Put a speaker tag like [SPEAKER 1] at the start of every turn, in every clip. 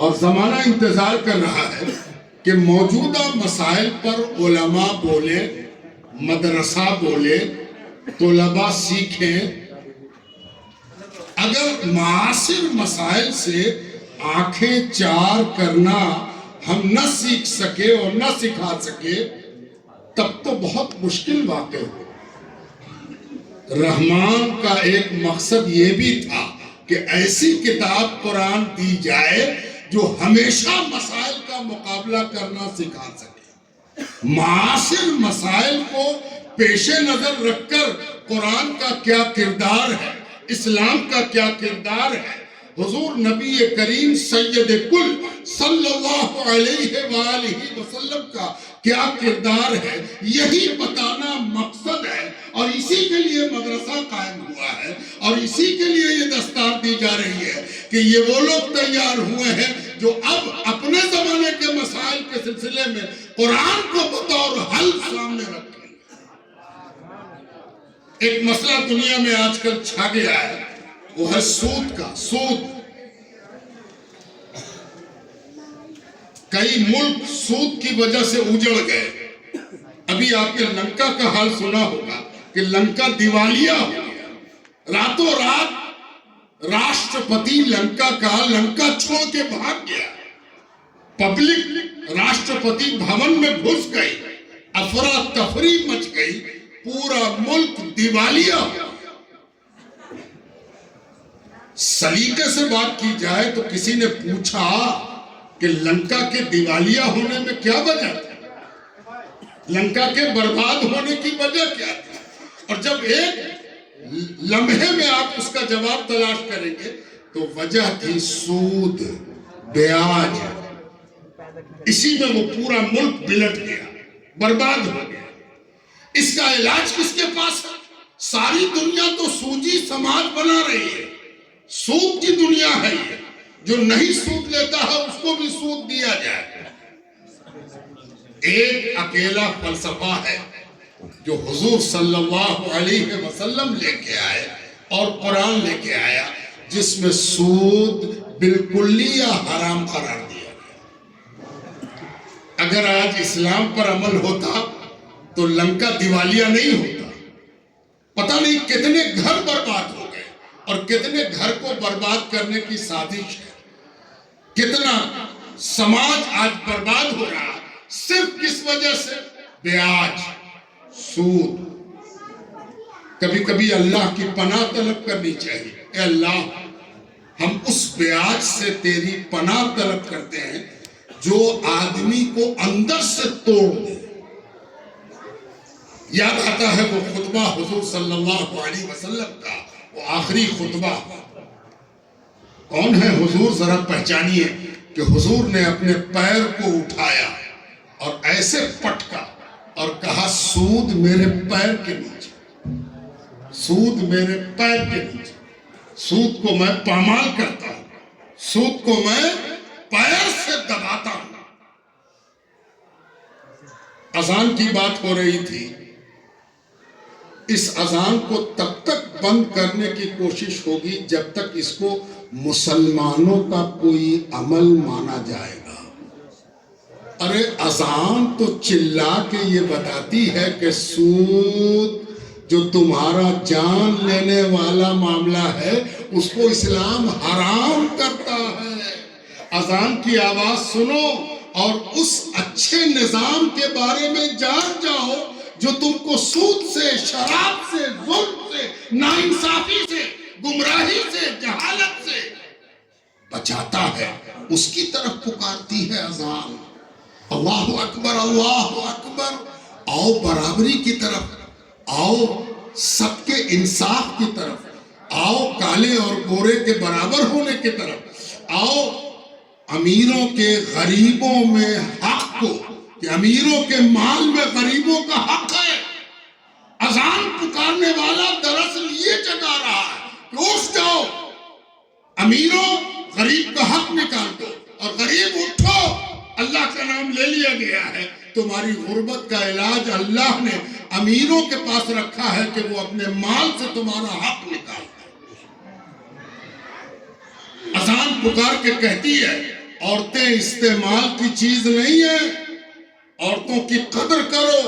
[SPEAKER 1] اور زمانہ انتظار کر رہا ہے کہ موجودہ مسائل پر علماء بولے، مدرسہ بولے، طلباء سیکھیں۔ اگر معاصر مسائل سے آنکھیں چار کرنا ہم نہ سیکھ سکے اور نہ سکھا سکے تب تو بہت مشکل واقع ہو۔ رحمان کا ایک مقصد یہ بھی تھا کہ ایسی کتاب قرآن دی جائے جو ہمیشہ مسائل کا مقابلہ کرنا سکھا سکے۔ معاصر مسائل کو پیش نظر رکھ کر قرآن کا کیا کردار ہے، اسلام کا کیا کردار ہے، حضور نبی کریم سید کل صلی اللہ علیہ وآلہ وسلم کا کیا کردار ہے، یہی بتانا مقصد ہے۔ اور اسی کے لیے مدرسہ قائم ہوا ہے، اور اسی کے لیے یہ دستار دی جا رہی ہے کہ یہ وہ لوگ تیار ہوئے ہیں جو اب اپنے زمانے کے مسائل کے سلسلے میں قرآن کو بطور حل سامنے رکھیں۔ ایک مسئلہ دنیا میں آج کل چھا گیا ہے، وہ ہے سود کا۔ سود، کئی ملک سود کی وجہ سے اجڑ گئے۔ ابھی آپ نے لنکا کا حال سنا ہوگا کہ لنکا دیوالیہ ہو گیا، راتوں رات راشٹرپتی لنکا چھوڑ کے بھاگ گیا، پبلک راشٹرپتی بھون میں گھس گئی، افراتفری مچ گئی، پورا ملک دیوالیہ ہو گیا۔ سلیقے سے بات کی جائے تو کسی نے پوچھا کہ لنکا کے دیوالیہ ہونے میں کیا وجہ تھی، لنکا کے برباد ہونے کی وجہ کیا تھی؟ اور جب ایک لمحے میں آپ اس کا جواب تلاش کریں گے تو وجہ تھی سود، بیاج۔ اسی میں وہ پورا ملک بلٹ گیا، برباد ہو گیا۔ اس کا علاج کس کے پاس ہے؟ ساری دنیا تو سودی سماج بنا رہی ہے، سود کی دنیا ہے یہ، جو نہیں سود لیتا ہے اس کو بھی سود دیا جائے۔ ایک اکیلا فلسفہ ہے جو حضور صلی اللہ علیہ وسلم لے کے آئے اور قرآن لے کے آیا، جس میں سود بالکلیہ حرام قرار دیا گیا۔ اگر آج اسلام پر عمل ہوتا تو لنکا دیوالیہ نہیں ہوتا۔ پتہ نہیں کتنے گھر برباد ہو گئے اور کتنے گھر کو برباد کرنے کی سازش ہے، کتنا سماج آج برباد ہو رہا صرف کس وجہ سے؟ بیاج، سود۔ کبھی کبھی اللہ کی پناہ طلب کرنی چاہیے، اے اللہ ہم اس بیاج سے تیری پناہ طلب کرتے ہیں جو آدمی کو اندر سے توڑ دے۔ یاد آتا ہے وہ خطبہ حضور صلی اللہ علیہ وسلم کا، وہ آخری خطبہ۔ کون ہے حضور؟ ذرا پہچانیے کہ حضور نے اپنے پیر کو اٹھایا اور ایسے پٹکا اور کہا سود میرے پیر کے نیچے، سود میرے پیر کے نیچے، سود کو میں پامال کرتا ہوں، سود کو میں پیر سے دباتا ہوں۔ اذان کی بات ہو رہی تھی، اس اذان کو تب تک بند کرنے کی کوشش ہوگی جب تک اس کو مسلمانوں کا کوئی عمل مانا جائے گا۔ ارے اذان تو چلا کے یہ بتاتی ہے کہ سود جو تمہارا جان لینے والا معاملہ ہے اس کو اسلام حرام کرتا ہے۔ اذان کی آواز سنو اور اس اچھے نظام کے بارے میں جان جاؤ جو تم کو سود سے، شراب سے، ظلم سے، ناانصافی سے، گمراہی سے، جہالت سے بچاتا ہے، اس کی طرف پکارتی ہے اذان۔ اللہ اکبر، اللہ اکبر۔ آؤ برابری کی طرف، آؤ سب کے انصاف کی طرف، آؤ کالے اور گورے کے برابر ہونے کی طرف، آؤ امیروں کے غریبوں میں حق کو، کہ امیروں کے مال میں غریبوں کا حق ہے۔ اذان پکارنے والا دراصل یہ جگا رہا ہے کہ اٹھ جاؤ، امیروں غریب کا حق نکال دو، اور غریب اٹھو، اللہ کا نام لے لیا گیا ہے۔ تمہاری غربت کا علاج اللہ نے امیروں کے پاس رکھا ہے کہ وہ اپنے مال سے تمہارا حق نکال دیں۔ اذان پکار کے کہتی ہے عورتیں استعمال کی چیز نہیں ہے، عورتوں کی قدر کرو۔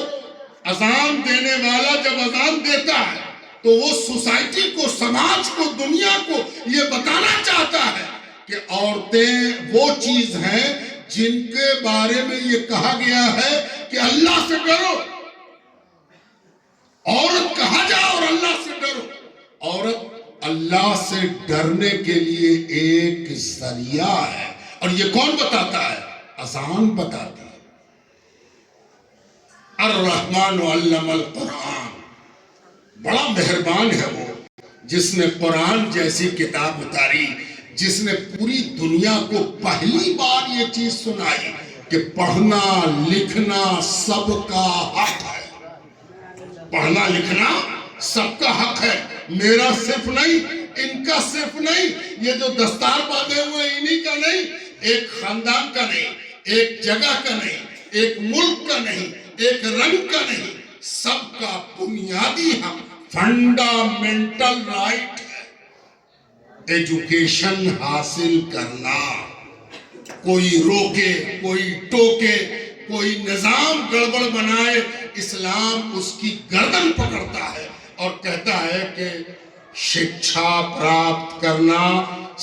[SPEAKER 1] اذان دینے والا جب اذان دیتا ہے تو وہ سوسائٹی کو، سماج کو، دنیا کو یہ بتانا چاہتا ہے کہ عورتیں وہ چیز ہیں جن کے بارے میں یہ کہا گیا ہے کہ اللہ سے ڈرو۔ عورت کہا جا اور اللہ سے ڈرو۔ عورت اللہ سے ڈرنے کے لیے ایک ذریعہ ہے، اور یہ کون بتاتا ہے؟ اذان بتاتی ہے۔ الرحمن علم القرآن، بڑا مہربان ہے وہ جس نے قرآن جیسی کتاب اتاری، جس نے پوری دنیا کو پہلی بار یہ چیز سنائی کہ پڑھنا لکھنا سب کا حق ہے۔ پڑھنا لکھنا سب کا حق ہے، میرا صرف نہیں، ان کا صرف نہیں، یہ جو دستار باندھے ہوئے انہی کا نہیں، ایک خاندان کا نہیں، ایک جگہ کا نہیں، ایک ملک کا نہیں، ایک رنگ کا نہیں، سب کا بنیادی حق، فنڈامنٹل رائٹ ہے ایجوکیشن حاصل کرنا۔ کوئی روکے، کوئی ٹوکے، کوئی نظام گڑبڑ بنائے، اسلام اس کی گردن پکڑتا ہے اور کہتا ہے کہ شکشا پراپت کرنا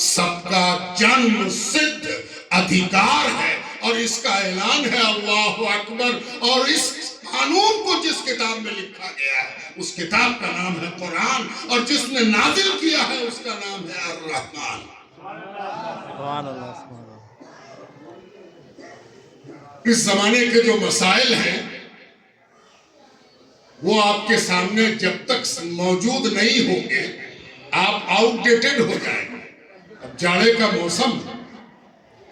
[SPEAKER 1] سب کا جنم سدھ ادھیکار ہے، اور اس کا اعلان ہے اللہ اکبر۔ اور اس قانون کو جس کتاب میں لکھا گیا ہے اس کتاب کا نام ہے قرآن، اور جس نے نازل کیا ہے اس کا نام ہے الرحمن۔
[SPEAKER 2] سبحان اللہ، سبحان اللہ۔
[SPEAKER 1] اس زمانے کے جو مسائل ہیں وہ آپ کے سامنے جب تک موجود نہیں ہوں گے آپ آؤٹ ڈیٹڈ ہو جائیں گے۔ اب جاڑے کا موسم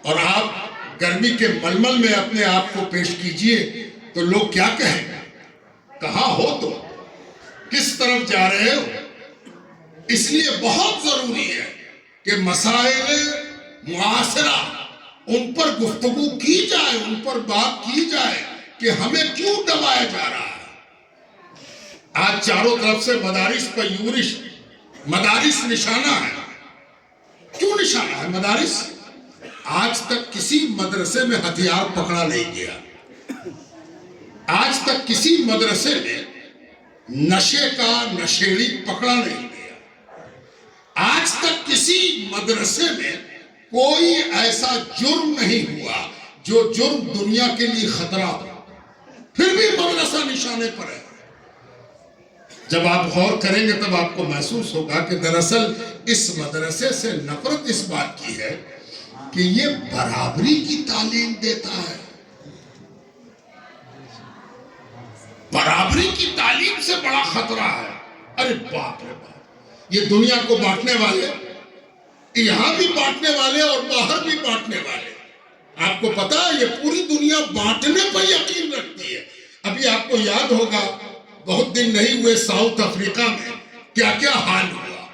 [SPEAKER 1] اور آپ گرمی کے ململ میں اپنے آپ کو پیش کیجئے تو لوگ کیا کہیں گے؟ کہاں ہو تو کس طرف جا رہے ہو؟ اس لیے بہت ضروری ہے کہ مسائل معاصرہ ان پر گفتگو کی جائے، ان پر بات کی جائے کہ ہمیں کیوں دبایا جا رہا ہے۔ آج چاروں طرف سے مدارس پر یورش، مدارس نشانہ ہے۔ کیوں نشانہ ہے مدارس؟ آج تک کسی مدرسے میں ہتھیار پکڑا نہیں گیا، آج تک کسی مدرسے میں نشے کا نشیڑی پکڑا نہیں گیا، آج تک کسی مدرسے میں کوئی ایسا جرم نہیں ہوا جو جرم دنیا کے لیے خطرہ ہو، پھر بھی مدرسہ نشانے پر ہے۔ جب آپ غور کریں گے تب آپ کو محسوس ہوگا کہ دراصل اس مدرسے سے نفرت اس بات کی ہے کہ یہ برابری کی تعلیم دیتا ہے۔ برابری کی تعلیم سے بڑا خطرہ ہے۔ ارے باپ رے باپ، یہ دنیا کو بانٹنے والے، یہاں بھی بانٹنے والے اور باہر بھی بانٹنے والے۔ آپ کو پتا ہے یہ پوری دنیا بانٹنے پر یقین رکھتی ہے۔ ابھی آپ کو یاد ہوگا بہت دن نہیں ہوئے ساؤتھ افریقہ میں کیا کیا حال ہوا،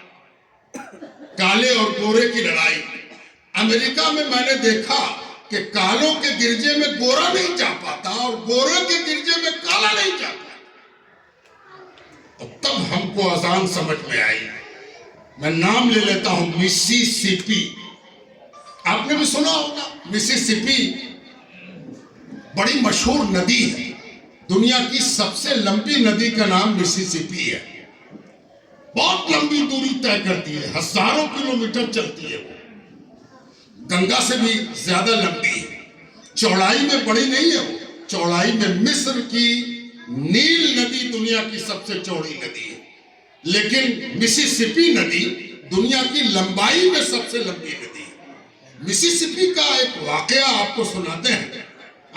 [SPEAKER 1] کالے اور گورے کی لڑائی۔ امریکہ میں نے دیکھا کہ کالوں کے گرجے میں گورا نہیں جا پاتا اور گورے کے گرجے میں کالا نہیں جا پاتا۔ اور تب ہم کو اذان سمجھ میں آئی۔ میں نام لے لیتا ہوں، مسیسپی سپی۔ آپ نے بھی سنا ہوگا مسیسپی بڑی مشہور ندی ہے، دنیا کی سب سے لمبی ندی کا نام مسیسپی ہے۔ بہت لمبی دوری طے کرتی ہے، ہزاروں کلومیٹر چلتی ہے وہ، گنگا سے بھی زیادہ لمبی ہے۔ چوڑائی میں بڑی نہیں ہے وہ، چوڑائی میں مصر کی نیل ندی دنیا کی سب سے چوڑی ندی ہے، لیکن مسیسپی ندی دنیا کی لمبائی میں سب سے لمبی ندی ہے۔ مسیسپی کا ایک واقعہ آپ کو سناتے ہیں،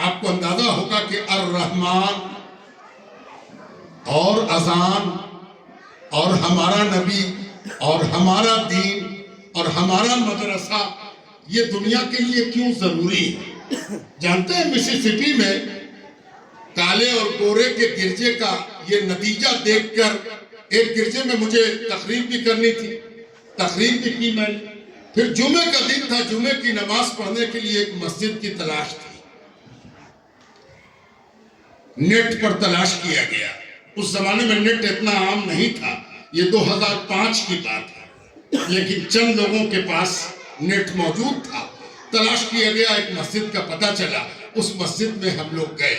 [SPEAKER 1] آپ کو اندازہ ہوگا کہ الرحمن اور اذان اور ہمارا نبی اور ہمارا دین اور ہمارا مدرسہ یہ دنیا کے لیے کیوں ضروری ہے۔ جانتے ہیں مسیسپی میں کالے اور گورے کے گرجے کا یہ نتیجہ دیکھ کر، ایک گرجے میں مجھے تقریر بھی کرنی تھی، تقریر بھی کی میں نے، پھر جمعے کا دن تھا، جمعے کی نماز پڑھنے کے لیے ایک مسجد کی تلاش تھی، نیٹ پر تلاش کیا گیا۔ اس زمانے میں نیٹ اتنا عام نہیں تھا، یہ 2005 کی بات ہے، لیکن چند لوگوں کے پاس نیٹ موجود تھا۔ تلاش کیا گیا، ایک مسجد کا پتہ چلا، اس مسجد میں ہم لوگ گئے۔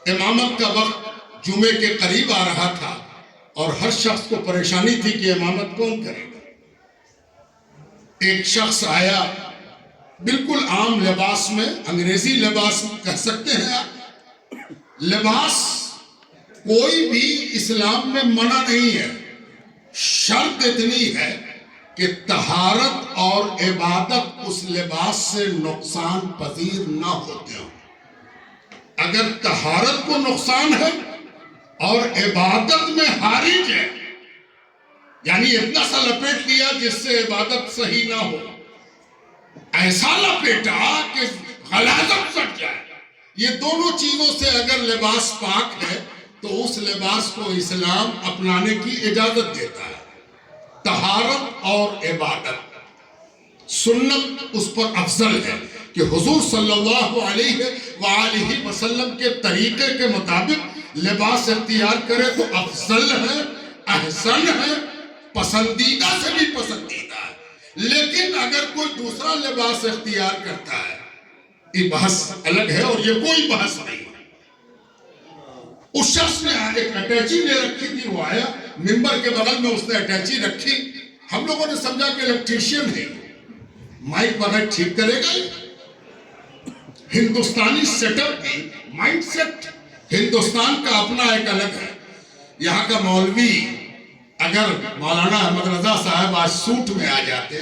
[SPEAKER 1] امامت کا وقت جمعے کے قریب آ رہا تھا اور ہر شخص کو پریشانی تھی کہ امامت کون کرے گا۔ ایک شخص آیا بالکل عام لباس میں، انگریزی لباس کہہ سکتے ہیں آپ، لباس کوئی بھی اسلام میں منع نہیں ہے، شرط اتنی ہے کہ طہارت اور عبادت اس لباس سے نقصان پذیر نہ ہوتے ہوں۔ اگر طہارت کو نقصان ہے اور عبادت میں حارج ہے، یعنی اتنا سا لپیٹ لیا جس سے عبادت صحیح نہ ہو، ایسا لپیٹا کہ غلاظت سٹ جائے، یہ دونوں چیزوں سے اگر لباس پاک ہے تو اس لباس کو اسلام اپنانے کی اجازت دیتا ہے۔ طہارت اور عبادت، سنت اس پر افضل ہے کہ حضور صلی اللہ علیہ وآلہ وسلم کے طریقے کے مطابق لباس اختیار کرے تو افضل ہے، احسن ہے، پسندیدہ سے بھی پسندیدہ ہے۔ لیکن اگر کوئی دوسرا لباس اختیار کرتا ہے، یہ بحث الگ ہے اور یہ کوئی بحث نہیں ہے۔ اس شخص نے ایک اٹیچی لے رکھی تھی، وہ آیا ممبر کے بغل میں، اس نے اٹیچی رکھی، ہم لوگوں نے سمجھا کہ الیکٹریشین ہے، مائک بغیر ٹھیک کرے گا۔ ہندوستانی سیٹ اپ کی مائنڈ سیٹ ہندوستان کا اپنا ایک الگ ہے۔ یہاں کا مولوی اگر مولانا احمد رضا صاحب آج سوٹ میں آ جاتے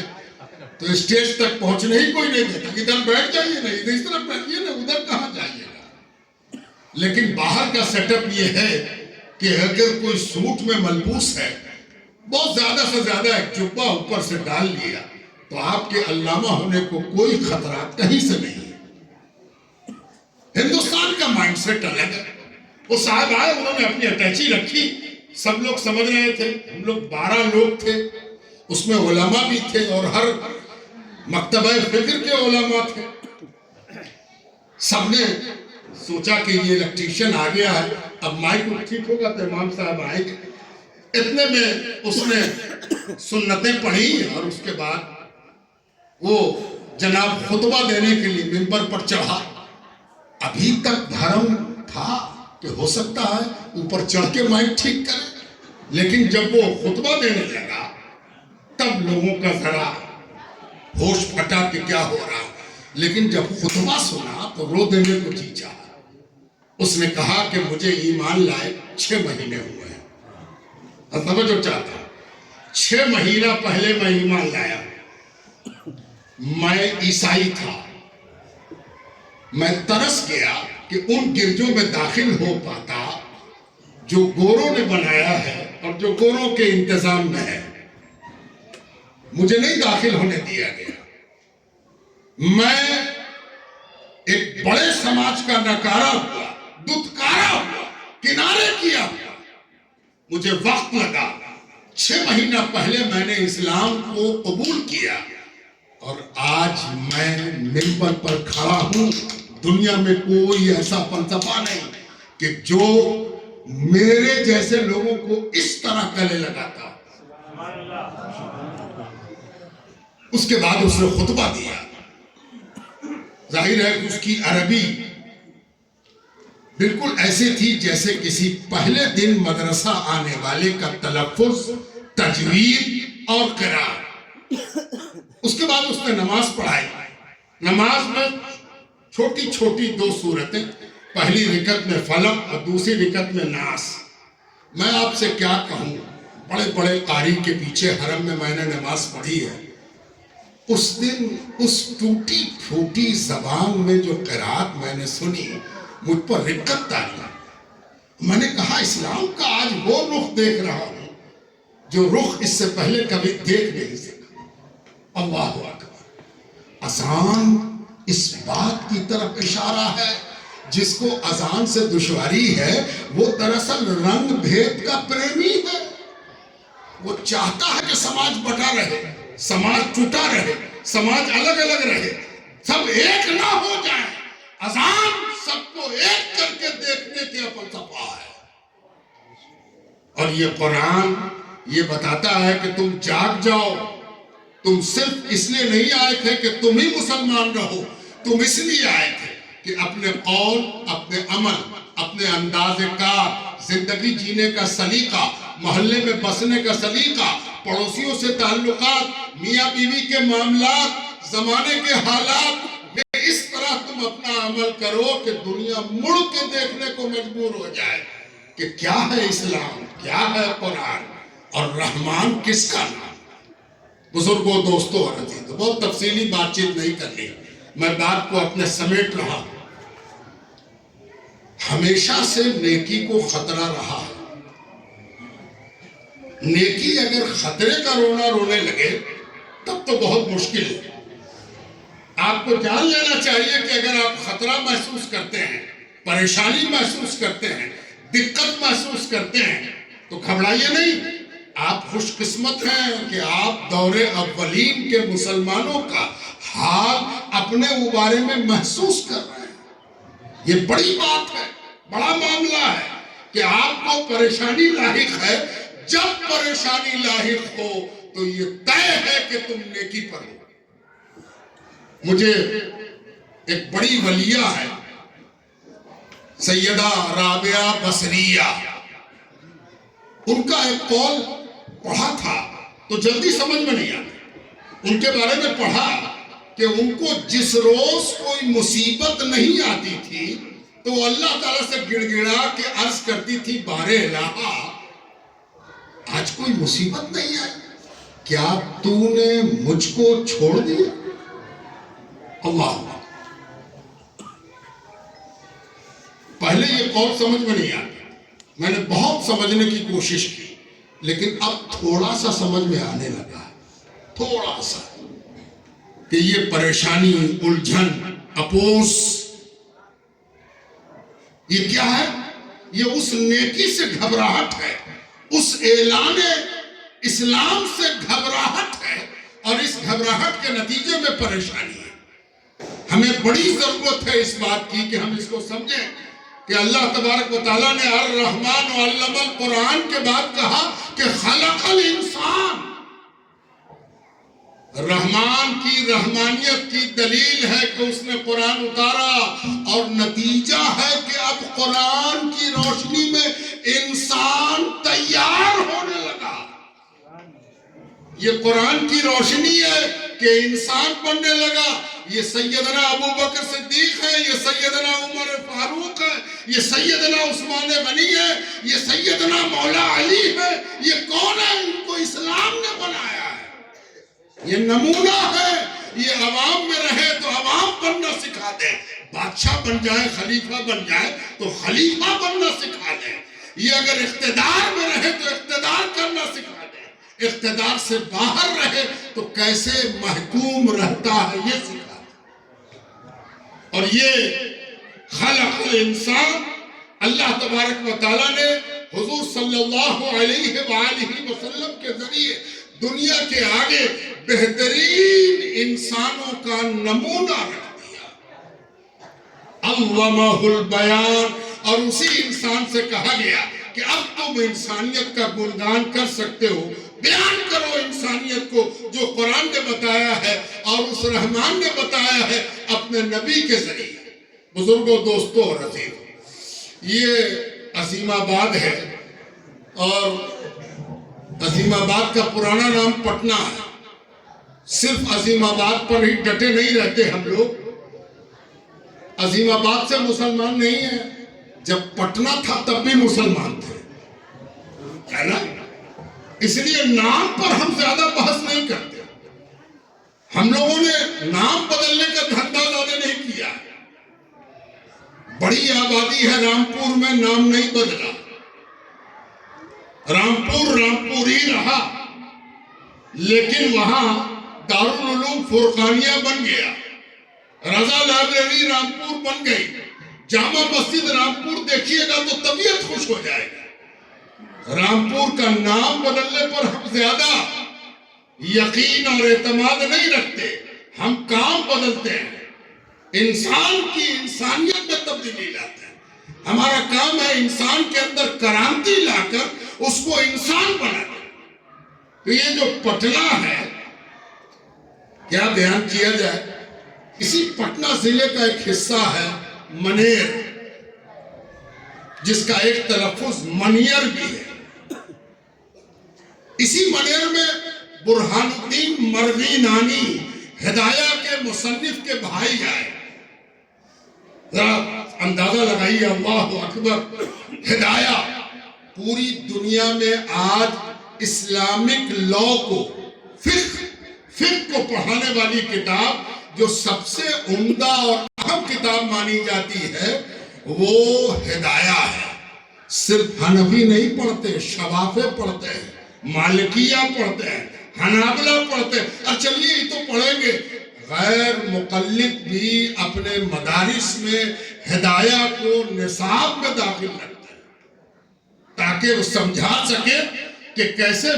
[SPEAKER 1] تو اسٹیج تک پہنچنے ہی کوئی نہیں دیتا، ادھر بیٹھ جائیے نا، ادھر اس طرف بیٹھیے نا، ادھر کہاں جائیے گا۔ لیکن باہر کا سیٹ اپ یہ ہے کہ اگر کوئی سوٹ میں ملبوس ہے، بہت زیادہ سے زیادہ ایک جبہ اوپر سے ڈال لیا تو آپ کے علامہ ہونے کو کوئی خطرہ کہیں سے نہیں ہے۔ ہندوستان کا مائنڈ سیٹ الگ ہے۔ وہ صاحب آئے، انہوں نے اپنی اٹیچی رکھی، سب لوگ سمجھ رہے تھے، ہم لوگ 12 لوگ تھے، اس میں علماء بھی تھے اور ہر مکتبہ فکر کے علماء تھے۔ سب نے سوچا کہ یہ الیکٹریشن آ گیا ہے، اب مائک ٹھیک ہوگا تو امام صاحب آئیں گے۔ اتنے میں اس نے سنتیں پڑھی اور اس کے بعد وہ جناب خطبہ دینے کے لیے ممبر پر چڑھا۔ ابھی تک دھرم تھا کہ ہو سکتا ہے اوپر چڑھ کے مائک ٹھیک کرے، لیکن جب وہ خطبہ دینے لگا تب لوگوں کا ذرا ہوش پھٹا کہ کیا ہو رہا۔ لیکن جب خطبہ سنا تو رو دینے کو جی چاہا۔ اس نے کہا کہ مجھے ایمان لائے 6 مہینے ہوئے ہیں۔ سمجھو چاہتا 6 مہینہ پہلے میں ایمان لایا، میں عیسائی تھا، میں ترس گیا کہ ان گرجوں میں داخل ہو پاتا جو گوروں نے بنایا ہے اور جو گوروں کے انتظام میں ہے، مجھے نہیں داخل ہونے دیا گیا۔ میں ایک بڑے سماج کا نکارا ہوا، دتکارا ہوا، کنارے کیا ہوا، مجھے وقت لگا۔ 6 مہینہ پہلے میں نے اسلام کو قبول کیا اور آج میں ممبر پر کھڑا ہوں۔ دنیا میں کوئی ایسا فلسفہ نہیں کہ جو میرے جیسے لوگوں کو اس طرح گلے لگاتا۔ اس کے بعد اس نے خطبہ دیا، ظاہر ہے کہ اس کی عربی بالکل ایسے تھی جیسے کسی پہلے دن مدرسہ آنے والے کا تلفظ، تجوید اور قرآن۔ اس کے بعد اس نے نماز پڑھائی۔ نماز میں چھوٹی چھوٹی 2 سورتیں، پہلی رکعت میں فلق اور دوسری رکعت میں ناس۔ میں آپ سے کیا کہوں، بڑے بڑے قاری کے پیچھے حرم میں نے نماز پڑھی ہے۔ اس دن اس ٹوٹی پھوٹی زبان میں جو قرات میں نے سنی، مجھ پر رقت تاری۔ میں نے کہا اسلام کا آج وہ رخ دیکھ رہا ہوں جو رخ اس سے پہلے کبھی دیکھ نہیں سکا۔ اللہ اکبر۔ اذان اس بات کی طرف اشارہ ہے، جس کو اذان سے دشواری ہے وہ دراصل رنگ بھید کا پریمی ہے۔ وہ چاہتا ہے کہ سماج بٹا رہے، سماج ٹوٹا رہے، سماج الگ الگ رہے، سب ایک نہ ہو جائیں۔ اذان سب کو ایک کر کے دیکھنے کے فلسفہ ہے۔ اور یہ قرآن یہ بتاتا ہے کہ تم جاگ جاؤ، تم صرف اس لیے نہیں آئے تھے کہ تم ہی مسلمان رہو، تم اس لیے آئے تھے کہ اپنے قول، اپنے عمل، اپنے انداز کار، زندگی جینے کا سلیقہ، محلے میں بسنے کا سلیقہ، پڑوسیوں سے تعلقات، میاں بیوی کے معاملات، زمانے کے حالات میں اس طرح تم اپنا عمل کرو کہ دنیا مڑ کے دیکھنے کو مجبور ہو جائے کہ کیا ہے اسلام، کیا ہے قرآن، اور رحمان کس کا نام۔ بزرگوں، دوستوں اور عزیزوں، بہت تفصیلی بات چیت نہیں کرنی، میں بات کو اپنے سمیٹ رہا ہوں۔ ہمیشہ سے نیکی کو خطرہ رہا ہے۔ نیکی اگر خطرے کا رونا رونے لگے تب تو بہت مشکل ہے۔ آپ کو جان لینا چاہیے کہ اگر آپ خطرہ محسوس کرتے ہیں، پریشانی محسوس کرتے ہیں، دقت محسوس کرتے ہیں تو گھبرائیے نہیں۔ آپ خوش قسمت ہیں کہ آپ دور اولین کے مسلمانوں کا حال اپنے بارے میں محسوس کر رہے ہیں۔ یہ بڑی بات ہے، بڑا معاملہ ہے کہ آپ کو پریشانی لاحق ہے۔ جب پریشانی لاحق ہو تو یہ طے ہے کہ تم نیکی پر ہو۔ مجھے ایک بڑی ولیہ ہے سیدہ رابعہ بصریہ، ان کا ایک قول پڑھا تھا تو جلدی سمجھ میں نہیں آتا۔ ان کے بارے میں پڑھا کہ ان کو جس روز کوئی مصیبت نہیں آتی تھی تو وہ اللہ تعالیٰ سے گڑ گڑا کے عرض کرتی تھی، بارے الہا آج کوئی مصیبت نہیں آئی، کیا تو نے مجھ کو چھوڑ دیا؟ اللہ، پہلے یہ قول سمجھ میں نہیں آتا، میں نے بہت سمجھنے کی کوشش کی، لیکن اب تھوڑا سا سمجھ میں آنے لگا، تھوڑا سا، کہ یہ پریشانی، الجھن، اپوس، یہ کیا ہے؟ یہ اس نیکی سے گھبراہٹ ہے، اس اعلان اسلام سے گھبراہٹ ہے، اور اس گھبراہٹ کے نتیجے میں پریشانی ہے۔ ہمیں بڑی ضرورت ہے اس بات کی کہ ہم اس کو سمجھیں کہ اللہ تبارک و تعالیٰ نے الرحمن علم القرآن کے بعد کہا کہ خلق الانسان۔ رحمان کی رحمانیت کی دلیل ہے کہ اس نے قرآن اتارا، اور نتیجہ ہے کہ اب قرآن کی روشنی میں انسان تیار ہونے لگا۔ یہ قرآن کی روشنی ہے کہ انسان بننے لگا۔ یہ سیدنا ابو بکر صدیق ہے، یہ سیدنا عمر فاروق ہے، یہ سیدنا عثمان غنی ہے، یہ سیدنا مولا علی ہے۔ یہ کون ہے؟ ان کو اسلام نے بنایا ہے۔ یہ نمونہ ہے۔ یہ عوام میں رہے تو عوام بننا سکھا دیں، بادشاہ بن جائے، خلیفہ بن جائے تو خلیفہ بننا سکھا دیں۔ یہ اگر اقتدار میں رہے تو اقتدار کرنا سکھا دیں، اقتدار سے باہر رہے تو کیسے محکوم رہتا ہے یہ سکھا دیں۔ اور یہ خلق الانسان اللہ تبارک و تعالیٰ نے حضور صلی اللہ علیہ وآلہ وسلم کے ذریعے دنیا کے آگے بہترین انسانوں کا نمونہ رکھ دیا، علمہ البیان۔ اور اسی انسان سے کہا گیا کہ اب تم انسانیت کا گنگان کر سکتے ہو، بیان کرو انسانیت کو جو قرآن نے بتایا ہے اور اس رحمان نے بتایا ہے اپنے نبی کے ذریعے۔ بزرگوں، دوستوں اور عزیزوں، یہ عظیم آباد ہے، اور عظیم آباد کا پرانا نام پٹنہ ہے۔ صرف عظیم آباد پر ہی ڈٹے نہیں رہتے ہم لوگ، عظیم آباد سے مسلمان نہیں ہیں، جب پٹنہ تھا تب بھی مسلمان تھے، ہے نا؟ اس لیے نام پر ہم زیادہ بحث نہیں کرتے۔ ہم لوگوں نے نام بدلنے کا دھندا زیادہ نہیں کیا۔ بڑی آبادی ہے رامپور میں، نام نہیں بدلا، رامپور رامپور ہی رہا، لیکن وہاں دارالعلوم فرقانیہ بن گیا، رضا لائبریری رامپور بن گئی، جامع مسجد رامپور دیکھیے گا تو طبیعت خوش ہو جائے گا۔ رامپور کا نام بدلنے پر ہم زیادہ یقین اور اعتماد نہیں رکھتے، ہم کام بدلتے ہیں، انسان کی انسانیت میں تبدیلی لاتے ہیں۔ ہمارا کام ہے انسان کے اندر کرامتی لا کر اس کو انسان بنانا۔ تو یہ جو پٹنہ ہے کیا بیان کیا جائے. اسی پٹنہ ضلع کا ایک حصہ ہے منیر، جس کا ایک تلفظ منیر بھی ہے. اسی منیر میں برہان الدین مروی نانی ہدایہ کے مصنف کے بھائی آئے. ذرا اندازہ لگائیے، اللہ اکبر. ہدایہ پوری دنیا میں آج اسلامک لا کو، فقہ کو پڑھانے والی کتاب جو سب سے عمدہ اور اہم کتاب مانی جاتی ہے وہ ہدایہ ہے. صرف حنفی نہیں پڑھتے، شوافی پڑھتے ہیں، مالکیہ پڑھتے ہیں، حنابلہ پڑھتے ہیں. اور چلیے یہ تو پڑھیں گے، غیر مقلد بھی اپنے مدارس میں ہدایہ کو نصاب میں داخل رکھتے ہیں تاکہ وہ سمجھا سکے کہ کیسے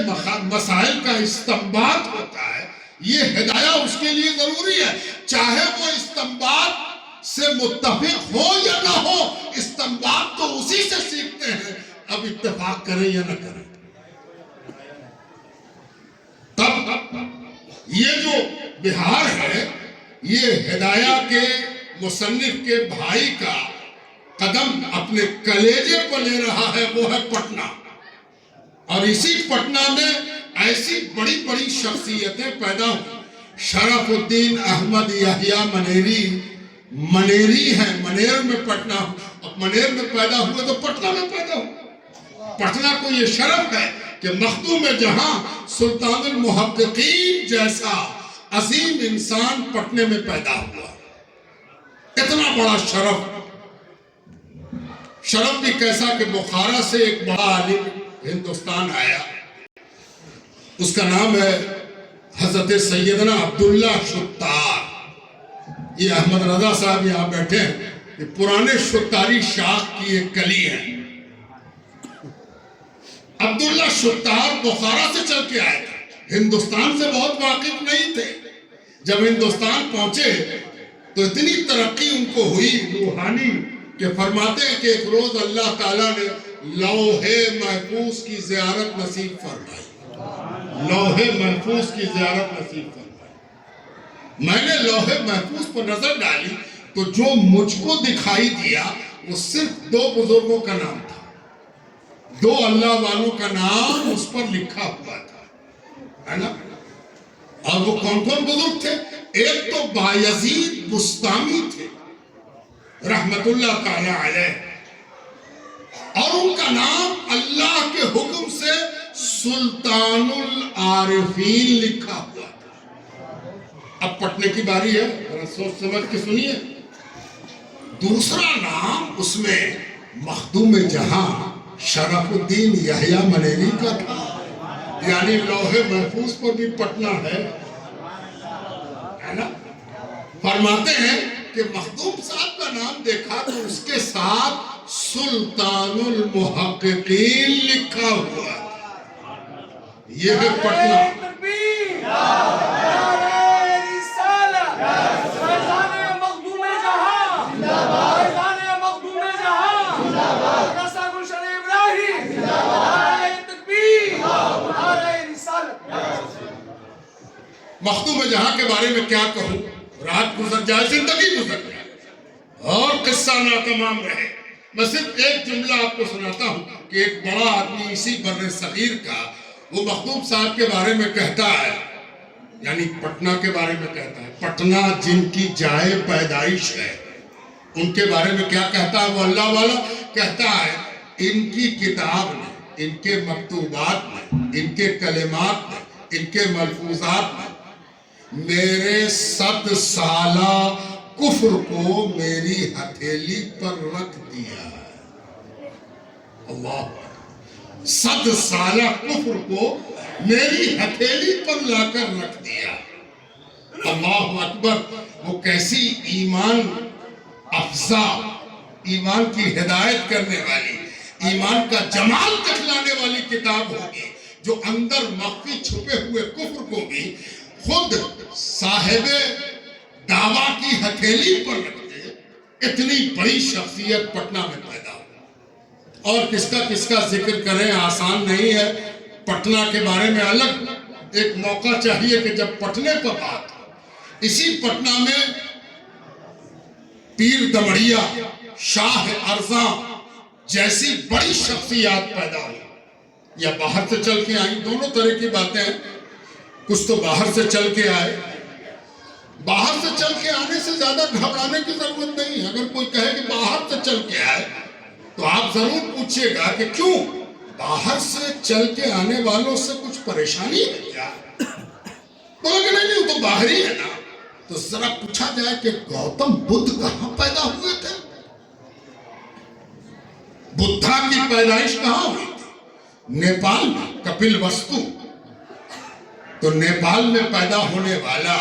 [SPEAKER 1] مسائل کا استنباط ہوتا ہے. یہ ہدایہ اس کے لیے ضروری ہے، چاہے وہ استنباط سے متفق ہو یا نہ ہو. استنباط تو اسی سے سیکھتے ہیں، اب اتفاق کریں یا نہ کریں. تب یہ جو بہار ہے، یہ ہدایہ کے مصنف کے بھائی کا قدم اپنے کلیجے پر لے رہا ہے، وہ ہے پٹنہ. اور اسی پٹنہ میں ایسی بڑی بڑی شخصیتیں پیدا ہوئی. شرف الدین احمد یحییٰ منیری ہیں، منیر میں پٹنہ. منیر میں پیدا ہوئے تو پٹنہ میں پیدا ہوئے. پٹنہ کو یہ شرف ہے کہ مخدوم جہاں سلطان المحققین جیسا عظیم انسان پٹنے میں پیدا ہوا. اتنا بڑا شرف بھی کیسا کہ بخارا سے ایک بڑا عالم ہندوستان آیا. اس کا نام ہے حضرت سیدنا عبداللہ شتار. یہ احمد رضا صاحب یہاں بیٹھے ہیں، یہ پرانے شتاری شاخ کی ایک کلی ہے. عبداللہ شتار بخارا سے چل کے آئے تھے، ہندوستان سے بہت واقف نہیں تھے. جب ہندوستان پہنچے تو اتنی ترقی ان کو ہوئی روحانی کہ فرماتے ہیں کہ ایک روز اللہ تعالیٰ نے لوح محفوظ کی زیارت نصیب فرمائی. لوح محفوظ کی زیارت نصیب فرمائی. میں نے لوح محفوظ پر نظر ڈالی تو جو مجھ کو دکھائی دیا وہ صرف 2 بزرگوں کا نام تھا. 2 اللہ والوں کا نام اس پر لکھا ہوا تھا، ہے نا. اور وہ کون کون بزرگ تھے؟ ایک تو بایزید بستامی تھے رحمت اللہ تعالی علیہ، اور ان کا نام اللہ کے حکم سے سلطان العارفین لکھا ہوا تھا. اب پٹنے کی باری ہے، ذرا سوچ سمجھ کے سنیے. دوسرا نام اس میں مخدوم جہاں شرف الدین یحییٰ منیری کا تھا، یعنی لوح محفوظ پر بھی پٹنہ ہے نا. فرماتے ہیں کہ مخدوم صاحب کا نام دیکھا تو اس کے ساتھ سلطان المحققین لکھا ہوا. یہ ہے پٹنہ. مخدوم جہاں کے بارے میں کیا کہوں، رات گزر جائے، زندگی گزر جائے اور قصہ ناتمام رہے. میں صرف ایک جملہ آپ کو سناتا ہوں کہ ایک بڑا آدمی اسی بر صغیر کا وہ مخدوم صاحب کے بارے میں کہتا ہے، یعنی پٹنہ کے بارے میں کہتا ہے. پٹنہ جن کی جائے پیدائش ہے ان کے بارے میں کیا کہتا ہے وہ اللہ والا؟ کہتا ہے ان کی کتاب میں، ان کے مکتوبات میں، ان کے کلمات میں، ان کے ملفوظات میں میرے 100 سالہ کفر کو میری ہتھیلی پر رکھ دیا ہے. اللہ، 100 سالہ کفر کو میری ہتھیلی پر لا کر رکھ دیا. اللہ اکبر. وہ کیسی ایمان افزا، ایمان کی ہدایت کرنے والی، ایمان کا جمال دکھلانے والی کتاب ہوگی جو اندر مخفی چھپے ہوئے کفر کو بھی خود صاحب دعویٰ کی ہتھیلی پر رکھتے. اتنی بڑی شخصیت پٹنہ میں پیدا ہو. اور کس کا ذکر کریں، آسان نہیں ہے. پٹنہ کے بارے میں الگ ایک موقع چاہیے کہ جب پٹنے پر بات اسی پٹنہ میں پیر دمڑیا، شاہ ارزاں جیسی بڑی شخصیات پیدا ہوئی، یا باہر سے چل کے آئیں، دونوں طرح کی باتیں ہیں۔ کچھ تو باہر سے چل کے آئے، باہر سے چل کے آنے سے زیادہ گھبرانے کی ضرورت نہیں ہے۔ اگر کوئی کہے کہ باہر سے چل کے آئے تو آپ ضرور پوچھئے گا کہ کیوں؟ باہر سے چل کے آنے والوں سے کچھ پریشانی ہے کیا؟ بولے کہ نہیں، وہ تو باہر ہی ہے نا۔ تو ذرا پوچھا جائے کہ گوتم بدھ کہاں پیدا ہوئے تھے؟ بدھا کی پیدائش کہاں ہوئی تھی؟ نیپال میں، کپل وستو۔ تو نیپال میں پیدا ہونے والا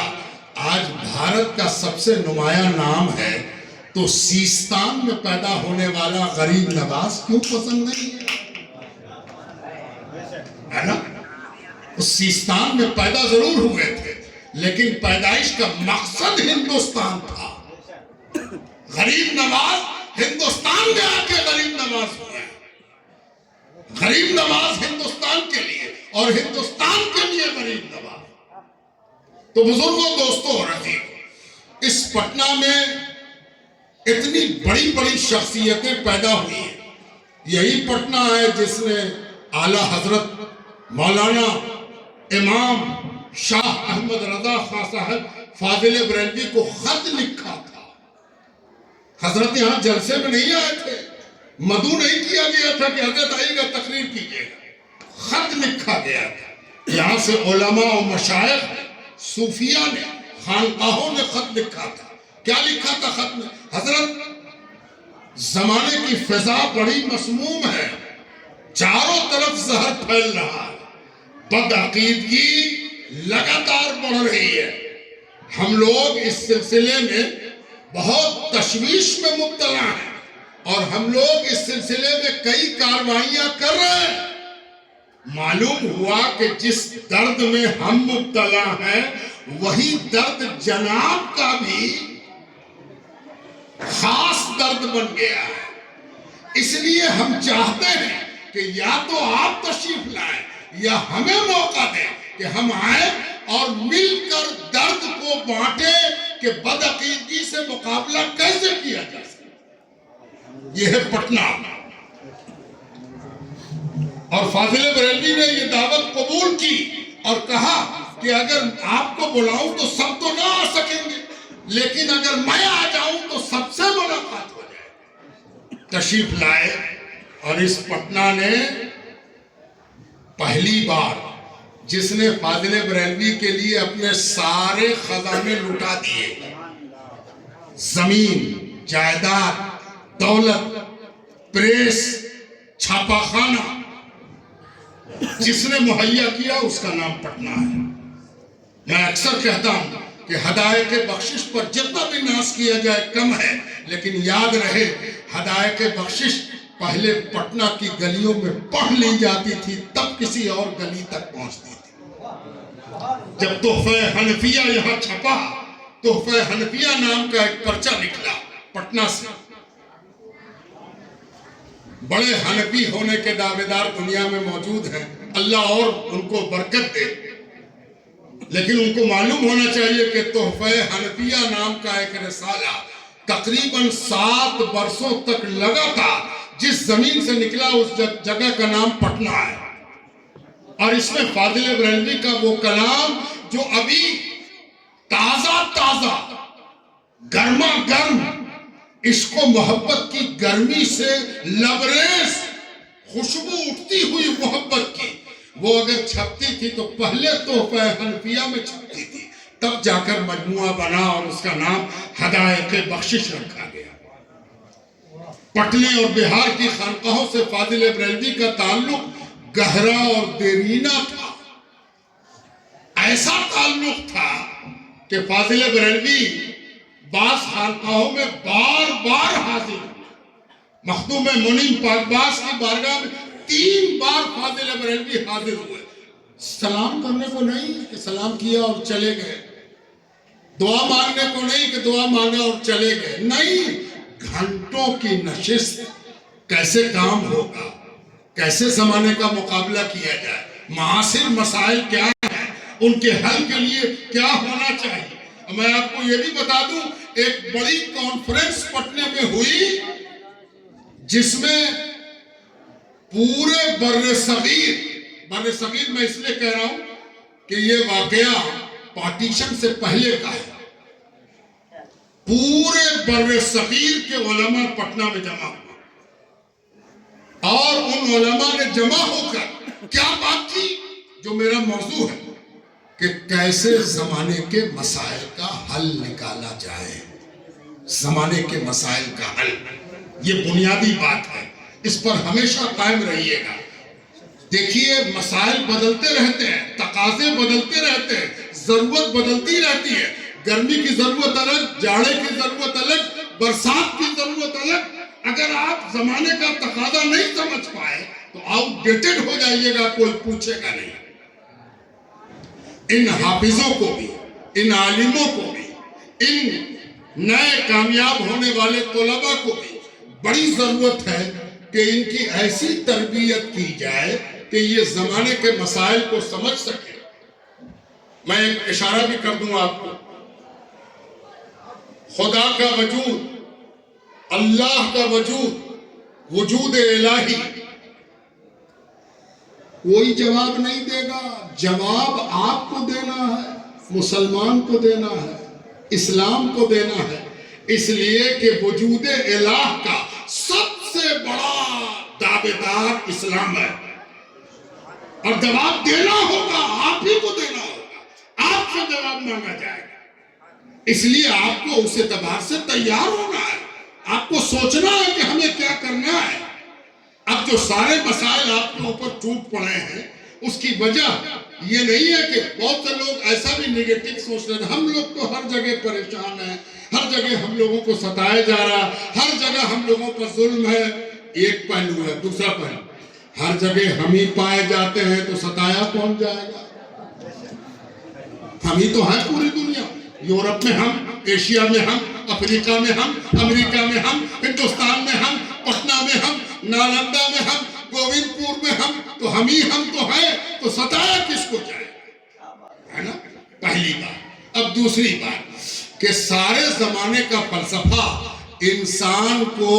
[SPEAKER 1] آج بھارت کا سب سے نمایاں نام ہے، تو سیستان میں پیدا ہونے والا غریب نواز کیوں پسند نہیں ہے نا؟ اس سیستان میں پیدا ضرور ہوئے تھے، لیکن پیدائش کا مقصد ہندوستان تھا۔ غریب نواز ہندوستان میں آ کے غریب نواز ہوئے، غریب نواز ہندوستان کے لیے اور ہندوستان کے لیے غریب نواز۔ تو بزرگوں، دوستوں اور رفیقوں، اس پٹنہ میں اتنی بڑی بڑی شخصیتیں پیدا ہوئی ہیں۔ یہی پٹنہ ہے جس نے اعلیٰ حضرت مولانا امام شاہ احمد رضا خاں صاحب فاضل بریلوی کو خط لکھا تھا۔ حضرت یہاں جلسے میں نہیں آئے تھے، مدعو نہیں کیا گیا تھا کہ حضرت آئیے گا تقریر کیجیے گا، خط لکھا گیا تھا۔ یہاں سے علماء و مشائخ، صوفیہ نے، خانقاہوں نے خط لکھا تھا۔ کیا لکھا تھا خط میں؟ حضرت، زمانے کی فضا بڑی مسموم ہے، چاروں طرف زہر پھیل رہا ہے، بدعقیدگی لگاتار بڑھ رہی ہے، ہم لوگ اس سلسلے میں بہت تشویش میں مبتلا ہیں، اور ہم لوگ اس سلسلے میں کئی کارروائیاں کر رہے ہیں۔ معلوم ہوا کہ جس درد میں ہم مبتلا ہیں وہی درد جناب کا بھی خاص درد بن گیا ہے۔ اس لیے ہم چاہتے ہیں کہ یا تو آپ تشریف لائیں یا ہمیں موقع دیں کہ ہم آئیں اور مل کر درد کو بانٹیں کہ بدعقیدگی سے مقابلہ کیسے کیا جا سکے۔ یہ ہے پٹنہ۔ اور فاضل بریلوی نے یہ دعوت قبول کی اور کہا کہ اگر آپ کو بلاؤں تو سب تو نہ آ سکیں گے، لیکن اگر میں آ جاؤں تو سب سے ملاقات ہو جائے۔ تشریف لائے، اور اس پٹنہ نے پہلی بار، جس نے فاضل بریلوی کے لیے اپنے سارے خزانے لٹا دیے، زمین، جائیداد، دولت، پریس، چھاپا خانہ، جس نے مہیا کیا اس کا نام پٹنہ ہے۔ میں اکثر کہتا ہوں کہ ہدایت بخشش پر جتنا بھی ناز کیا جائے کم ہے، لیکن یاد رہے ہدایت بخشش پہلے پٹنہ کی گلیوں میں پڑھ لی جاتی تھی، تب کسی اور گلی تک پہنچتی تھی۔ جب تحفہ حنفیہ یہاں چھپا، تحفہ حنفیہ نام کا ایک پرچہ نکلا پٹنہ سے۔ بڑے حنفی ہونے کے دعویدار دنیا میں موجود ہیں، اللہ اور ان کو برکت دے، لیکن ان کو معلوم ہونا چاہیے کہ تحفہ حنفیہ نام کا ایک رسالہ تقریباً 7 برسوں تک لگا تھا، جس زمین سے نکلا اس جگہ کا نام پٹنہ ہے، اور اس میں فاضل بریلوی کا وہ کلام جو ابھی تازہ گرما گرم عشق و محبت کی گرمی سے لبریز خوشبو اٹھتی ہوئی محبت کی، وہ اگر چھپتی تھی تو پہلے تحفہ حنفیہ میں چھپتی تھی، تب جا کر مجموعہ بنا اور اس کا نام ہدایت بخشش رکھا گیا۔ پٹنے اور بہار کی خانقاہوں سے فاضل بریلوی کا تعلق گہرا اور دیرینہ تھا۔ ایسا تعلق تھا کہ فاضل بریلوی بعض خانقاہوں میں بار بار حاضر ہوئے۔ مخدوم منیم پاکباز کی بارگاہ میں 3 بار فاضل بریلوی حاضر ہوئے۔ سلام کرنے کو نہیں کہ سلام کیا اور چلے گئے، دعا مانگنے کو نہیں کہ دعا مانگا اور چلے گئے، نہیں، گھنٹوں کی نشست، کیسے کام ہوگا، کیسے زمانے کا مقابلہ کیا جائے، معاصر مسائل کیا ہیں، ان کے حل کے لیے کیا ہونا چاہیے، میں آپ کو یہ بھی بتا دوں ایک بڑی کانفرنس پٹنے میں ہوئی جس میں پورے بر صغیر میں اس لیے کہہ رہا ہوں کہ یہ واقعہ پارٹیشن سے پہلے کا ہے، پورے بر صغیر کے علماء پٹنہ میں جمع ہوئے اور ان علماء نے جمع ہو کر کیا بات کی جو میرا موضوع ہے کہ کیسے زمانے کے مسائل کا حل نکالا جائے، زمانے کے مسائل کا حل، یہ بنیادی بات ہے، اس پر ہمیشہ قائم رہیے گا۔ دیکھیے مسائل بدلتے رہتے ہیں، تقاضے بدلتے رہتے ہیں، ضرورت بدلتی رہتی ہے، گرمی کی ضرورت الگ، جاڑے کی ضرورت الگ، برسات کی ضرورت الگ۔ اگر آپ زمانے کا تقاضا نہیں سمجھ پائے تو آؤٹ ڈیٹڈ ہو جائیے گا، کوئی پوچھے گا نہیں۔ ان حافظوں کو بھی، ان عالموں کو بھی، ان نئے کامیاب ہونے والے طلباء کو بھی بڑی ضرورت ہے کہ ان کی ایسی تربیت کی جائے کہ یہ زمانے کے مسائل کو سمجھ سکے۔ میں ایک اشارہ بھی کر دوں آپ کو، خدا کا وجود، اللہ کا وجود، وجود الہی کوئی جواب نہیں دے گا، جواب آپ کو دینا ہے، مسلمان کو دینا ہے، اسلام کو دینا ہے، اس لیے کہ وجود الہ کا سب سے بڑا دعویدار اسلام ہے اور جواب دینا ہوگا، آپ ہی کو دینا ہوگا، آپ سے جواب مانگا جائے گا۔ اس لیے آپ کو اس اعتبار سے تیار ہونا ہے، آپ کو سوچنا ہے کہ ہمیں کیا کرنا ہے۔ اب جو سارے مسائل آپ کے اوپر ٹوٹ پڑے ہیں اس کی وجہ یہ نہیں ہے کہ بہت سے لوگ ایسا بھی نیگیٹو سوچ رہے ہیں، ہم لوگ تو ہر جگہ پریشان ہیں، ہر جگہ ہم لوگوں کو ستایا جا رہا، ہر جگہ ہم لوگوں پر ظلم ہے۔ ایک پہلو ہے، دوسرا پہلو، ہر جگہ ہم ہی پائے جاتے ہیں تو ستایا کون جائے گا؟ ہم ہی تو ہیں پوری دنیا، یورپ میں ہم، ایشیا میں ہم، افریقہ میں ہم، امریکہ میں ہم، ہندوستان میں ہم، پٹنہ میں ہم، نالندہ میں ہم، گووند پور میں ہم تو ہیں، تو ستایا کس کو جائے، ہے نا؟ پہلی بات۔ اب دوسری بات کہ سارے زمانے کا فلسفہ انسان کو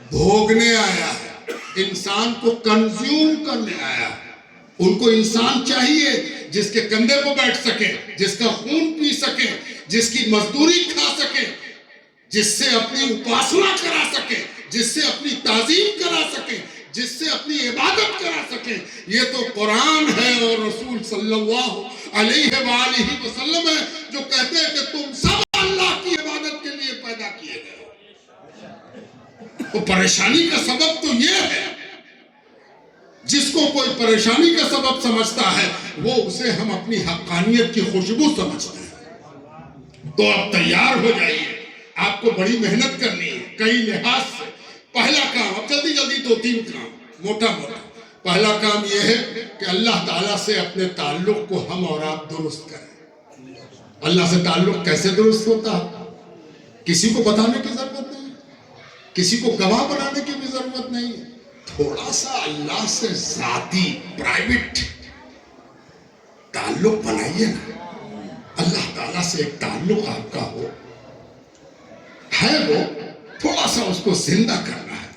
[SPEAKER 1] بھوگنے آیا ہے، انسان کو کنزیوم کرنے آیا ہے۔ ان کو انسان چاہیے جس کے کندھے پہ بیٹھ سکے، جس کا خون پی سکے، جس کی مزدوری کھا سکے، جس سے اپنی اپاسنا کرا سکے، جس سے اپنی تعظیم کرا سکے، جس سے اپنی عبادت کرا سکے۔ یہ تو قرآن ہے اور رسول صلی اللہ علیہ وآلہ وسلم ہے جو کہتے ہیں کہ تم سب اللہ کی عبادت کے لیے پیدا کیے گئے ہو۔ تو پریشانی کا سبب تو یہ ہے، جس کو کوئی پریشانی کا سبب سمجھتا ہے وہ اسے ہم اپنی حقانیت کی خوشبو سمجھتے ہیں۔ تو اب تیار ہو جائیے، آپ کو بڑی محنت کرنی ہے کئی لحاظ سے۔ پہلا کام، اب جلدی جلدی 2-3 کام موٹا موٹا۔ پہلا کام یہ ہے کہ اللہ تعالیٰ سے اپنے تعلق کو ہم اور آپ درست کریں۔ اللہ سے تعلق کیسے درست ہوتا ہے؟ کسی کو بتانے کی ضرورت نہیں، کسی کو گواہ بنانے کی بھی ضرورت نہیں ہے۔ تھوڑا سا اللہ سے ذاتی پرائیویٹ تعلق بنائیے نا۔ اللہ تعالیٰ سے ایک تعلق آپ کا ہو، ہے وہ تھوڑا سا اس کو زندہ کرنا ہے،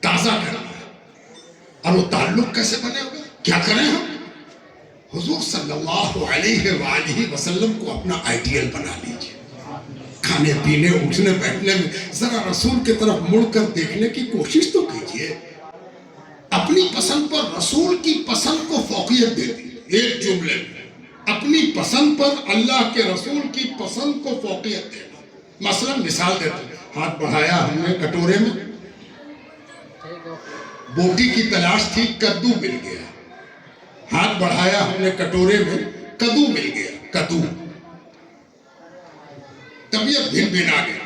[SPEAKER 1] تازہ کرنا ہے۔ اور وہ تعلق کیسے بنے ہوگا؟ کیا کریں ہم؟ حضور صلی اللہ علیہ وآلہ وسلم کو اپنا آئیڈیل بنا لیجئے۔ کھانے پینے اٹھنے بیٹھنے میں ذرا رسول کی طرف مڑ کر دیکھنے کی کوشش تو کیجئے۔ اپنی پسند پر رسول کی پسند کو فوقیت دے دی، ایک جملے میں اپنی پسند پر اللہ کے رسول کی پسند کو فوقیت دینا۔ مثلا مثال دیتے ہیں، ہاتھ بڑھایا ہم نے کٹورے میں، بوٹی کی تلاش تھی، کدو مل گیا۔ ہاتھ بڑھایا ہم نے کٹورے میں، کدو مل گیا، کدو۔ طبیعت بھن بھن آ گیا،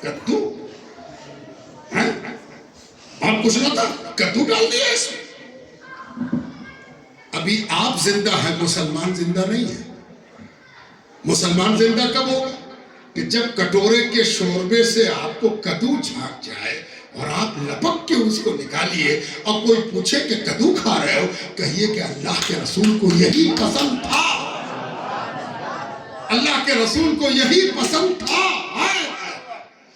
[SPEAKER 1] کدو آپ کچھ نہ تھا، کدو ڈال دیا اس میں۔ ابھی آپ زندہ ہیں، مسلمان زندہ نہیں ہے۔ مسلمان زندہ کب ہوگا؟ کہ جب کٹورے کے شوربے سے آپ کو کدو جھانک جائے اور آپ لپک کے اس کو نکالیے اور کوئی پوچھے کہ کدو کھا رہے ہو، کہیے کہ اللہ کے رسول کو یہی پسند تھا۔ اللہ کے رسول کو یہی پسند تھا.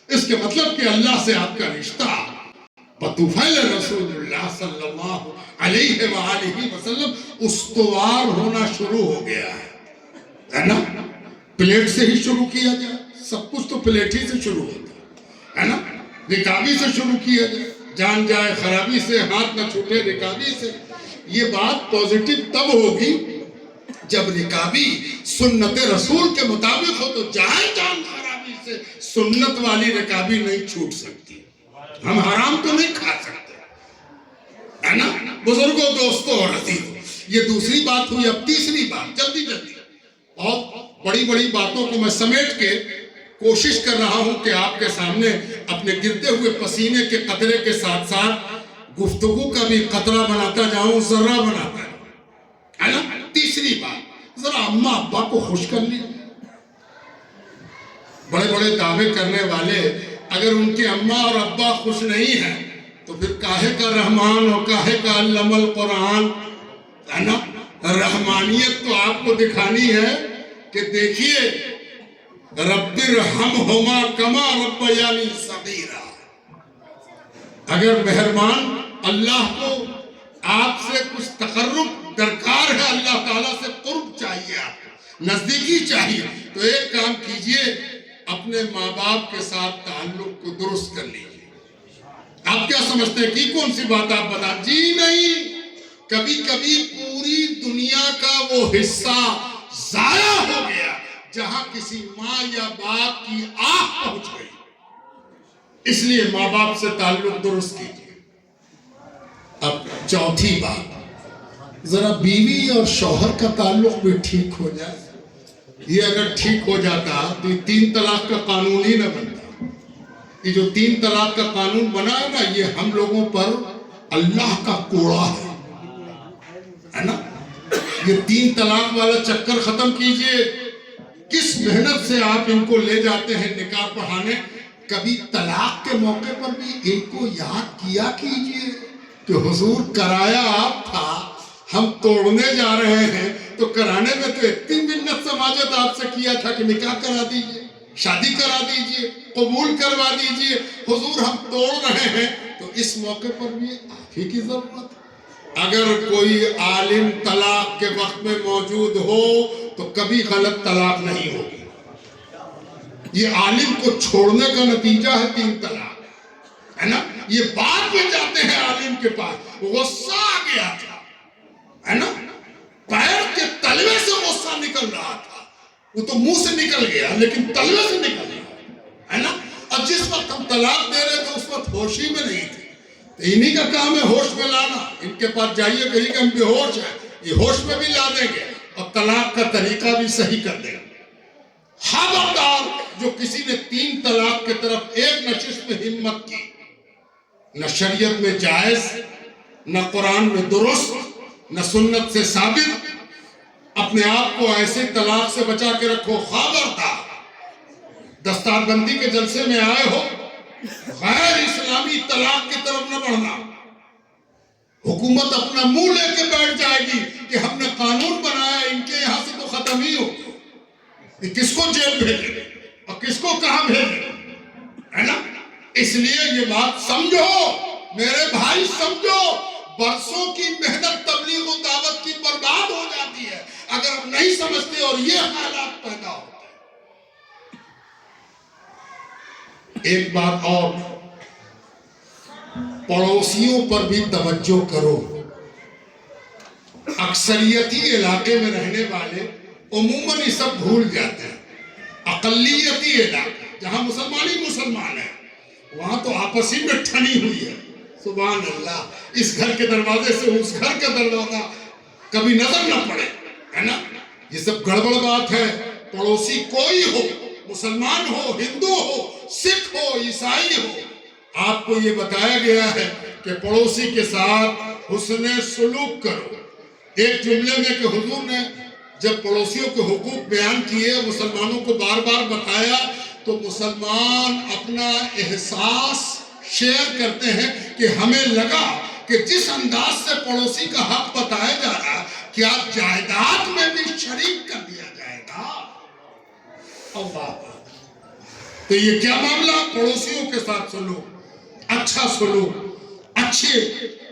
[SPEAKER 1] اس کے مطلب کہ اللہ سے آپ کا رشتہ بطفیل رسول اللہ صلی اللہ علیہ وآلہ وسلم استوار ہونا شروع ہو گیا ہے نا. پلیٹ سے ہی شروع کیا جائے, سب کچھ تو پلیٹ ہی سے شروع ہوتا ہے نا. رکابی سے شروع کیا جائے, جان جائے خرابی سے, ہاتھ نہ چھوٹے رکابی سے. یہ بات پوزیٹو تب ہوگی جب رکابی سنت رسول کے مطابق ہو, تو جائے جان خرابی سے سنت والی رکابی نہیں چھوٹ سکتی. ہم حرام تو نہیں کھا سکتے ہے نا بزرگوں, دوستوں اور عزیزوں. یہ دوسری بات ہوئی. اب تیسری بات, جلدی جلدی, بہت بڑی بڑی باتوں کو میں سمیٹ کے کوشش کر رہا ہوں کہ آپ کے سامنے اپنے گرتے ہوئے پسینے کے قطرے کے ساتھ ساتھ گفتگو کا بھی قطرہ بناتا جاؤں, ذرہ بناتا جاؤں ہے نا. تیسری بات, ذرا اماں ابا کو خوش کر لیں. بڑے بڑے دعوے کرنے والے اگر ان کے اماں اور ابا خوش نہیں ہیں تو پھر کاہے کا رحمان اور کاہے کا علم القرآن ہے نا. رحمانیت تو آپ کو دکھانی ہے کہ دیکھیے رب ارحمہما کما ربیانی صغیرا. اگر مہربان اللہ کو آپ سے کچھ تقرب درکار ہے, اللہ تعالیٰ سے قرب چاہیے, آپ کو نزدیکی چاہیے, تو ایک کام کیجئے, اپنے ماں باپ کے ساتھ تعلق کو درست کر لیجئے. آپ کیا سمجھتے ہیں کہ کون سی بات آپ بتا؟ جی نہیں, کبھی کبھی پوری دنیا کا وہ حصہ ضائع ہو گیا جہاں کسی ماں یا باپ کی آہ پہنچ گئی. اس لیے ماں باپ سے تعلق درست کیجئے. اب چوتھی بات, ذرا بیوی اور شوہر کا تعلق بھی ٹھیک ہو جائے. یہ اگر ٹھیک ہو جاتا تو یہ 3 طلاق کا قانون ہی نہ بنتا. یہ جو 3 طلاق کا قانون بنا ہے نا, یہ ہم لوگوں پر اللہ کا کوڑا ہے نا. یہ 3 طلاق والا چکر ختم کیجئے. کس محنت سے آپ ان کو لے جاتے ہیں نکاح پڑھانے. کبھی طلاق کے موقع پر بھی ان کو یاد کیا کیجئے کہ حضور کرایا آپ تھا, ہم توڑنے جا رہے ہیں, تو کرانے میں تو اتنی منت سماجت آپ سے کیا تھا کہ نکاح کرا دیجئے, شادی کرا دیجئے, قبول کروا دیجئے. حضور ہم توڑ رہے ہیں, تو اس موقع پر بھی آپ ہی کی ضرورت. اگر کوئی عالم طلاق کے وقت میں موجود ہو تو کبھی غلط طلاق نہیں ہوگی. یہ عالم کو چھوڑنے کا نتیجہ ہے 3 طلاق ہے نا. یہ بعد میں جاتے ہیں عالم کے پاس, غصہ آ گیا تھا ہے نا, پیر کے تلوے سے غصہ نکل رہا تھا. وہ تو منہ سے نکل گیا لیکن تلوے سے نکل گیا ہے نا. اور جس وقت ہم طلاق دے رہے تھے اس وقت ہوش ہی میں نہیں تھے. انہی کا کام ہے ہوش میں لانا. ان کے پاس جائیے کہیں کہ ہم بے ہوش ہیں, یہ ہوش میں بھی لا دیں گے اور طلاق کا طریقہ بھی صحیح کر دیں گے. خبردار جو کسی نے 3 طلاق کے طرف ایک نشست میں ہمت کی, نہ شریعت میں جائز, نہ قرآن میں درست, نہ سنت سے ثابت, اپنے آپ کو ایسے طلاق سے بچا کے رکھو. خبردار دستار بندی کے جلسے میں آئے ہو, غیر اسلامی طلاق کی طرف نہ بڑھنا. حکومت اپنا منہ لے کے بیٹھ جائے گی کہ ہم نے قانون بنایا, ان کے یہاں سے تو ختم ہی ہو. کس کو جیل بھیجے اور کس کو کہاں بھیجے ہے نا. اس لیے یہ بات سمجھو میرے بھائی, سمجھو برسوں کی محنت تبلیغ و دعوت کی برباد ہو جاتی ہے اگر ہم نہیں سمجھتے اور یہ حالات پیدا ہوتے ہیں. ایک بات اور, پڑوسیوں پر بھی توجہ کرو. اکثریتی علاقے میں رہنے والے عموماً یہ سب بھول جاتے ہیں. اقلیتی علاقہ جہاں مسلمان ہی مسلمان ہیں, وہاں تو آپس ہی میں ٹھنی ہوئی ہے. سبحان اللہ, اس گھر کے دروازے سے اس گھر کا دروازہ کبھی نظر نہ پڑے ہے نا. یہ سب گڑبڑ بات ہے. پڑوسی کوئی ہو, مسلمان ہو, ہندو ہو, سکھ ہو, عیسائی ہو, آپ کو یہ بتایا گیا ہے کہ پڑوسی کے ساتھ حسن سلوک کرو. ایک جملے میں کہ حضور نے جب پڑوسیوں کے حقوق بیان کیے, مسلمانوں کو بار بار بتایا, تو مسلمان اپنا احساس شیئر کرتے ہیں کہ ہمیں لگا کہ جس انداز سے پڑوسی کا حق بتایا جا رہا, کیا جائیداد میں بھی شریک کر دیا جائے گا. اللہ. تو یہ کیا معاملہ؟ پڑوسیوں کے ساتھ سلوک، اچھا سلوک، اچھے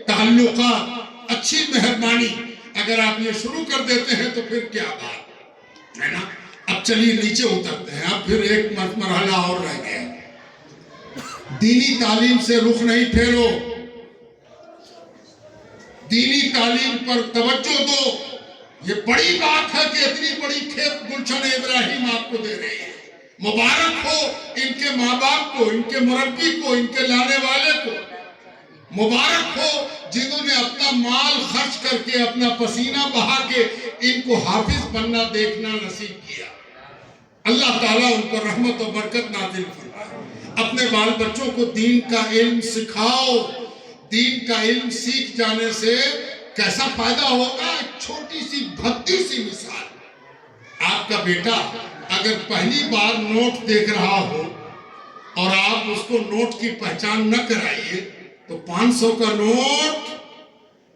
[SPEAKER 1] تعلقات، اچھی مہربانی اگر آپ یہ شروع کر دیتے ہیں تو پھر کیا بات ہے نا. اب چلیے نیچے اترتے ہیں. اب پھر ایک مرحلہ اور رہ گیا. دینی تعلیم سے رخ نہیں پھیرو، دینی تعلیم پر توجہ دو. یہ بڑی بات ہے کہ اتنی بڑی کھیت گلشن ابراہیم آپ کو دے رہے ہیں. مبارک ہو ان کے ماں باپ کو، ان کے مربی کو، ان کے لانے والے کو. مبارک ہو جنہوں نے اپنا مال خرچ کر کے، اپنا پسینہ بہا کے ان کو حافظ بننا دیکھنا نصیب کیا. اللہ تعالیٰ ان پر رحمت و برکت نازل فرمائے. اپنے بال بچوں کو دین کا علم سکھاؤ. دین کا علم سیکھ جانے سے کیسا فائدہ ہوگا؟ ایک چھوٹی سی بھتی سی مثال. آپ کا بیٹا اگر پہلی بار نوٹ دیکھ رہا ہو اور آپ اس کو نوٹ کی پہچان نہ کرائیے تو 500 کا نوٹ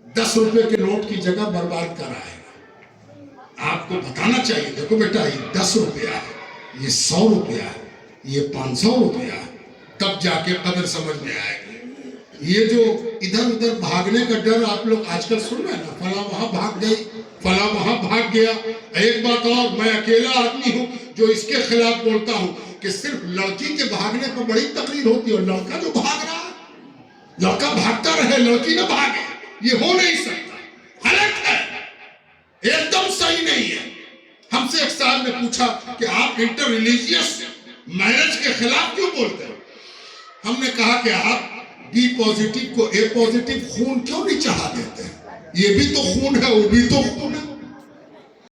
[SPEAKER 1] 10 روپے کے نوٹ کی جگہ برباد کرائے گا. آپ کو بتانا چاہیے دیکھو بیٹا یہ 10 روپیہ ہے، یہ 100 روپیہ ہے، یہ 500 روپیہ ہے. تب جا کے قدر سمجھ میں آئے گی. یہ جو ادھر ادھر بھاگنے کا ڈر آپ لوگ آج کل سن رہے ہیں نا، فلاں وہاں بھاگ گئی، فلاں وہاں بھاگ گیا. ایک بات اور، میں اکیلا آدمی ہوں جو اس کے خلاف بولتا ہوں کہ صرف لڑکی کے بھاگنے پر بڑی تقریر ہوتی ہے، اور لڑکا جو بھاگ رہا ہے، لڑکا بھاگتا رہے لڑکی نہ بھاگے، یہ ہو نہیں سکتا. غلط ہے، ایک دم صحیح نہیں ہے. ہم سے ایک صاحب نے پوچھا کہ آپ انٹر ریلیجیس میرج کے خلاف کیوں بولتے ہیں؟ ہم نے کہا کہ آپ بی پوزیٹیو کو اے پوزیٹیو خون کیوں نہیں چڑھا دیتے ہیں؟ یہ بھی تو خون ہے، وہ بھی تو خون ہے.